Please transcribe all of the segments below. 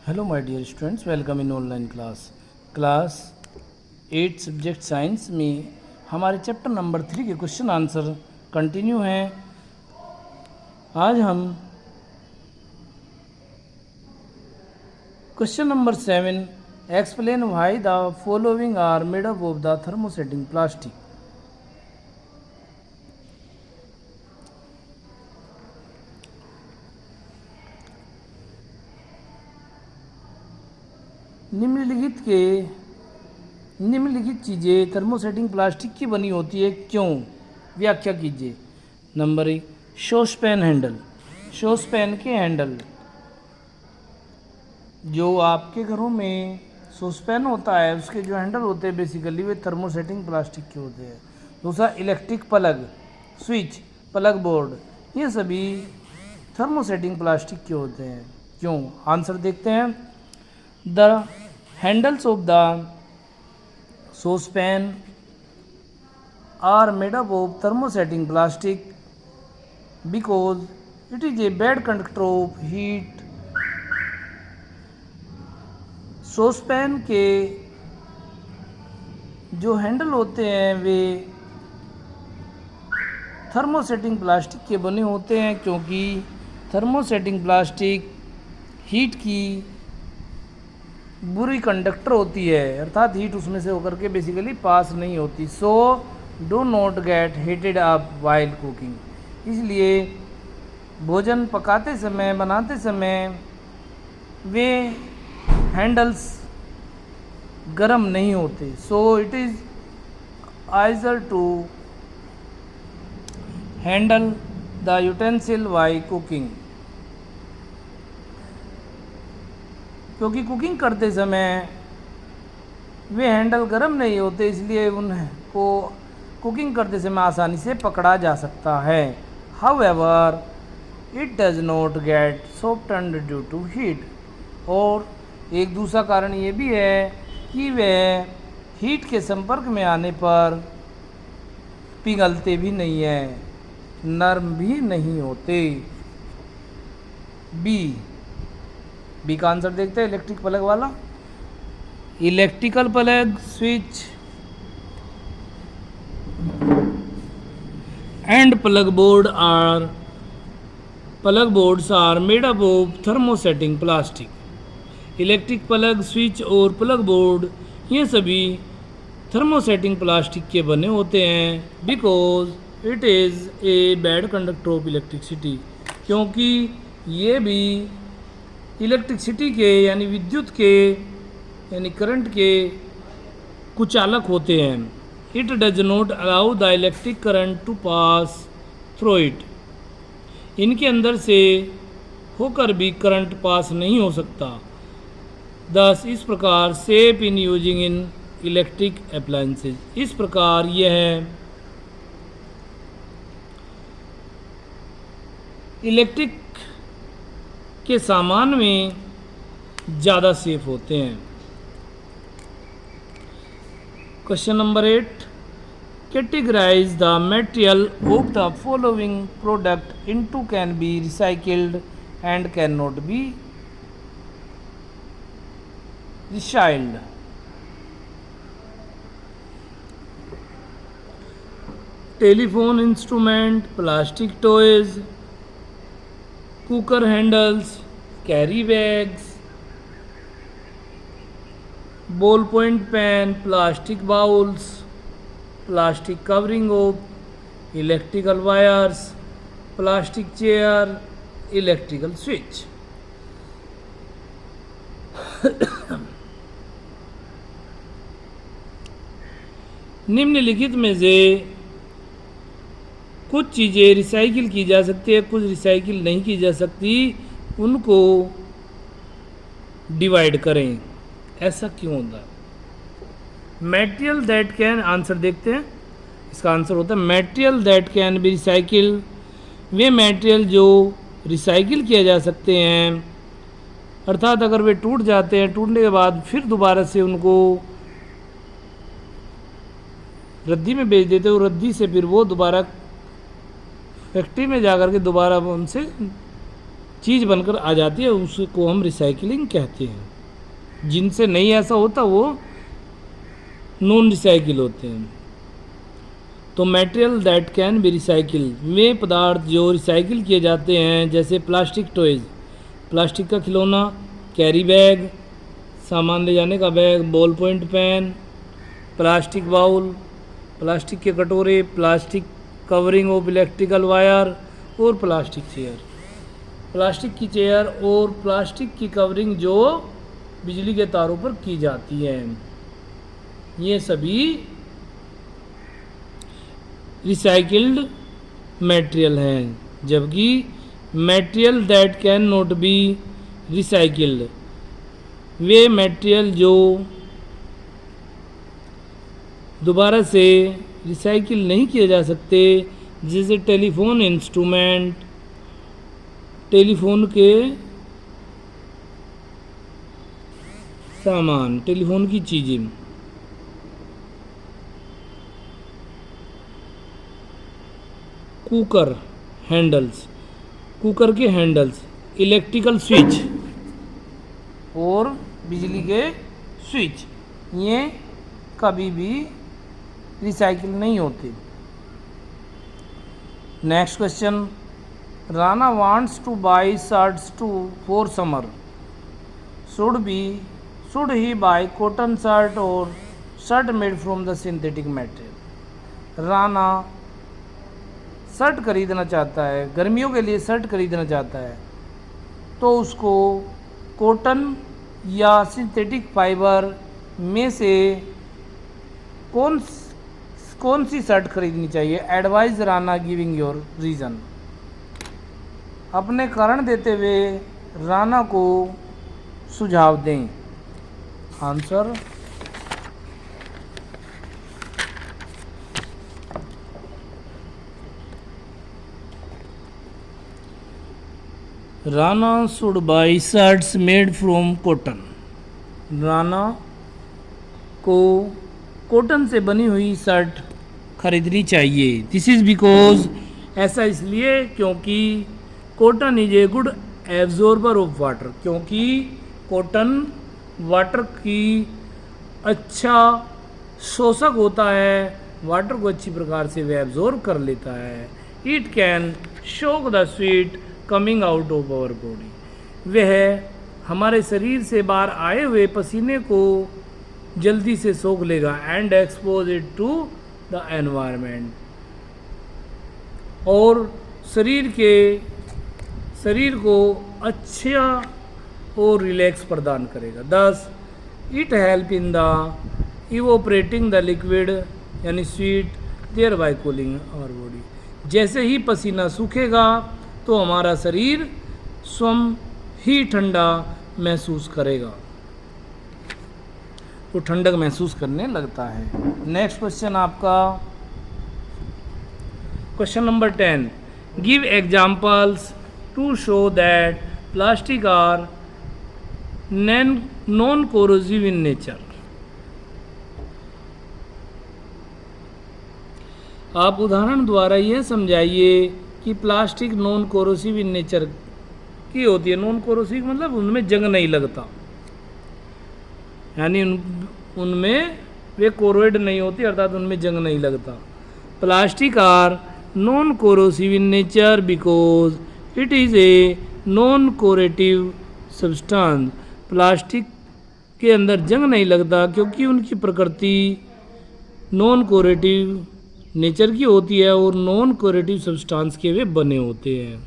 Hello my dear students, welcome in online class 8 subject science में हमारे chapter number 3 के question answer continue हैं। आज हम question number 7 explain why the following are made up of the thermosetting plastic. निम्नलिखित चीज़ें thermosetting plastic की बनी होती है, क्यों? व्याख्या कीजिए। Number 1, saucepan handle. सॉसपैन के हैंडल, जो आपके घरों में सॉसपैन होता है उसके जो हैंडल होते हैं बेसिकली वे थर्मोसेटिंग प्लास्टिक के होते हैं। दूसरा, electric plug, switch, plug board, ये सभी थर्मोसेटिंग प्लास्टिक के होते हैं, क्यों? आंसर देखते हैं। The handles of the saucepan are made up of thermosetting plastic because it is a bad conductor of heat। Saucepan के जो हैंडल होते हैं वे थर्मोसेटिंग प्लास्टिक के बने होते हैं, क्योंकि थर्मोसेटिंग प्लास्टिक हीट की बुरी कंडक्टर होती है, अर्थात हीट उसमें से होकर के बेसिकली पास नहीं होती। So do not gate heated up while cooking. इसलिए भोजन पकाते समय, बनाते समय वे हैंडल्स गर्म नहीं होते। So it is easier to handle the utensil while cooking. क्योंकि कुकिंग करते समय वे हैंडल गर्म नहीं होते, इसलिए उनको कुकिंग करते समय आसानी से पकड़ा जा सकता है। However it does not get softened due to heat. और एक दूसरा कारण ये भी है कि वे हीट के संपर्क में आने पर पिघलते भी नहीं हैं, नरम भी नहीं होते। बी का आंसर देखते हैं, इलेक्ट्रिक प्लग वाला। Electrical plug, switch and plug boards are made up of thermosetting plastic. Electric plug, switch और प्लग बोर्ड ये सभी थर्मोसेटिंग प्लास्टिक के बने होते हैं because it is a bad conductor of electricity. क्योंकि ये भी इलेक्ट्रिसिटी के यानी विद्युत के यानी करंट के कुचालक होते हैं। It does not allow the electric current to pass through it. इनके अंदर से होकर भी करंट पास नहीं हो सकता। दस इस प्रकार safe in using in electric appliances. इस प्रकार यह इलेक्ट्रिक के सामान में ज़्यादा सेफ होते हैं। Question number 8, categorize the material of the following product into can be recycled and can not be recycled. Telephone instrument, plastic toys, cooker handles, carry bags, ball point pen, plastic bowls, plastic covering of electrical wires, plastic chair, electrical switch. निम्नलिखित में से कुछ चीज़ें recycle की जा सकती है, कुछ रिसाइकिल नहीं की जा सकती, उनको डिवाइड करें। ऐसा क्यों होता है? मटेरियल दैट कैन, आंसर देखते हैं। इसका आंसर होता है material that can be recycle. Way material जो रिसाइकिल किया जा सकते हैं, अर्थात अगर वे टूट जाते हैं, टूटने के बाद फिर दोबारा से उनको रद्दी में बेच देते हो, रद्दी से फिर वो दोबारा फैक्ट्री में जाकर के दोबारा उनसे चीज़ बनकर आ जाती है, उसको हम रिसाइकलिंग कहते हैं। जिनसे नहीं ऐसा होता वो नॉन रिसाइकिल होते हैं। तो material that can be recycle, वे पदार्थ जो रिसाइकिल किए जाते हैं, जैसे प्लास्टिक टॉयज़, प्लास्टिक का खिलौना, कैरी बैग, सामान ले जाने का bag, ball point pen, plastic bowl, plastic के कटोरे, plastic covering of electrical wire और प्लास्टिक चेयर। प्लास्टिक की चेयर और प्लास्टिक की कवरिंग जो बिजली के तारों पर की जाती है, ये सभी रिसाइकिल्ड मटेरियल हैं। जबकि material that can not B recycled, way material जो दोबारा से रिसाइकिल नहीं किए जा सकते, जैसे टेलीफोन इंस्ट्रूमेंट, टेलीफोन के सामान, टेलीफोन की चीज़ें, कुकर हैंडल्स, कुकर के हैंडल्स, इलेक्ट्रिकल स्विच और बिजली के स्विच, ये कभी भी रिसाइकिल नहीं होते। Next question, Rana wants to buy shirts for summer, should he buy cotton shirt और shirt made from the synthetic material. Rana shirt खरीदना चाहता है, गर्मियों के लिए शर्ट खरीदना चाहता है, तो उसको कॉटन या सिंथेटिक फाइबर में से कौन सी शर्ट खरीदनी चाहिए? Advise Rana giving your reason, अपने कारण देते हुए राना को सुझाव दें। Answer, Rana should by shirts made from cotton, Rana को कॉटन से बनी हुई शर्ट खरीदनी चाहिए। दिस इज़ बिकॉज, ऐसा इसलिए क्योंकि cotton is a good absorber of water, क्योंकि कॉटन वाटर की अच्छा शोषक होता है, वाटर को अच्छी प्रकार से वह एब्जॉर्ब कर लेता है। It can soak the sweat coming out of our body, वह हमारे शरीर से बाहर आए हुए पसीने को जल्दी से सोख लेगा। And expose it to the environment, और शरीर को अच्छा और रिलैक्स प्रदान करेगा। 10 it help in the evaporating the liquid यानी sweat thereby cooling our body, जैसे ही पसीना सूखेगा तो हमारा शरीर स्वयं ही ठंडा महसूस करेगा, तो ठंडक महसूस करने लगता है। नेक्स्ट क्वेश्चन आपका question number 10, give examples to show that plastic are non corrosive in nature. आप उदाहरण द्वारा यह समझाइए कि plastic non corrosive in nature की होती है। नॉन कोरोसिव मतलब उनमें जंग नहीं लगता, यानी उनमें वे कोरोइड नहीं होती, अर्थात उनमें जंग नहीं लगता। Plastic are non corrosive in nature because it is a non corrosive substance. Plastic के अंदर जंग नहीं लगता क्योंकि उनकी प्रकृति नॉन कोरेटिव नेचर की होती है और नॉन कोरेटिव सब्सटेंस के वे बने होते हैं।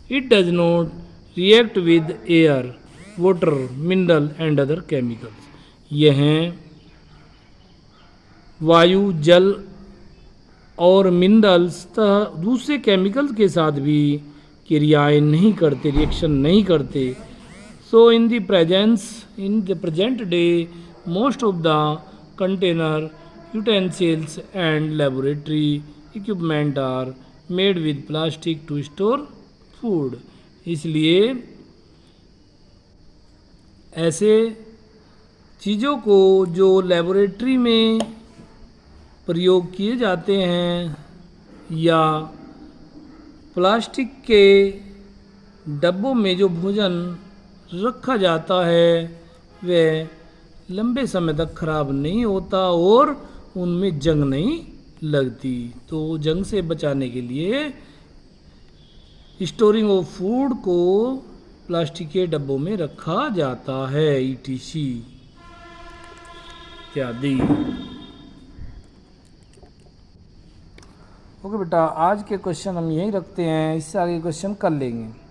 It does not react with air, water, mineral and other chemicals. यह वायु, जल और मिनरल्स तथा दूसरे केमिकल्स के साथ भी क्रियाएं नहीं करते, रिएक्शन नहीं करते। So in the present day most of the container, utensils and laboratory equipment are made with plastic to store food. इसलिए ऐसे चीज़ों को जो लेबोरेटरी में प्रयोग किए जाते हैं या प्लास्टिक के डब्बों में जो भोजन रखा जाता है वह लंबे समय तक खराब नहीं होता और उनमें जंग नहीं लगती। तो जंग से बचाने के लिए स्टोरिंग ऑफ फूड को प्लास्टिक के डब्बों में रखा जाता है, ईटीसी इत्यादि। ओके बेटा, आज के क्वेश्चन हम यहीं रखते हैं, इससे आगे क्वेश्चन कर लेंगे।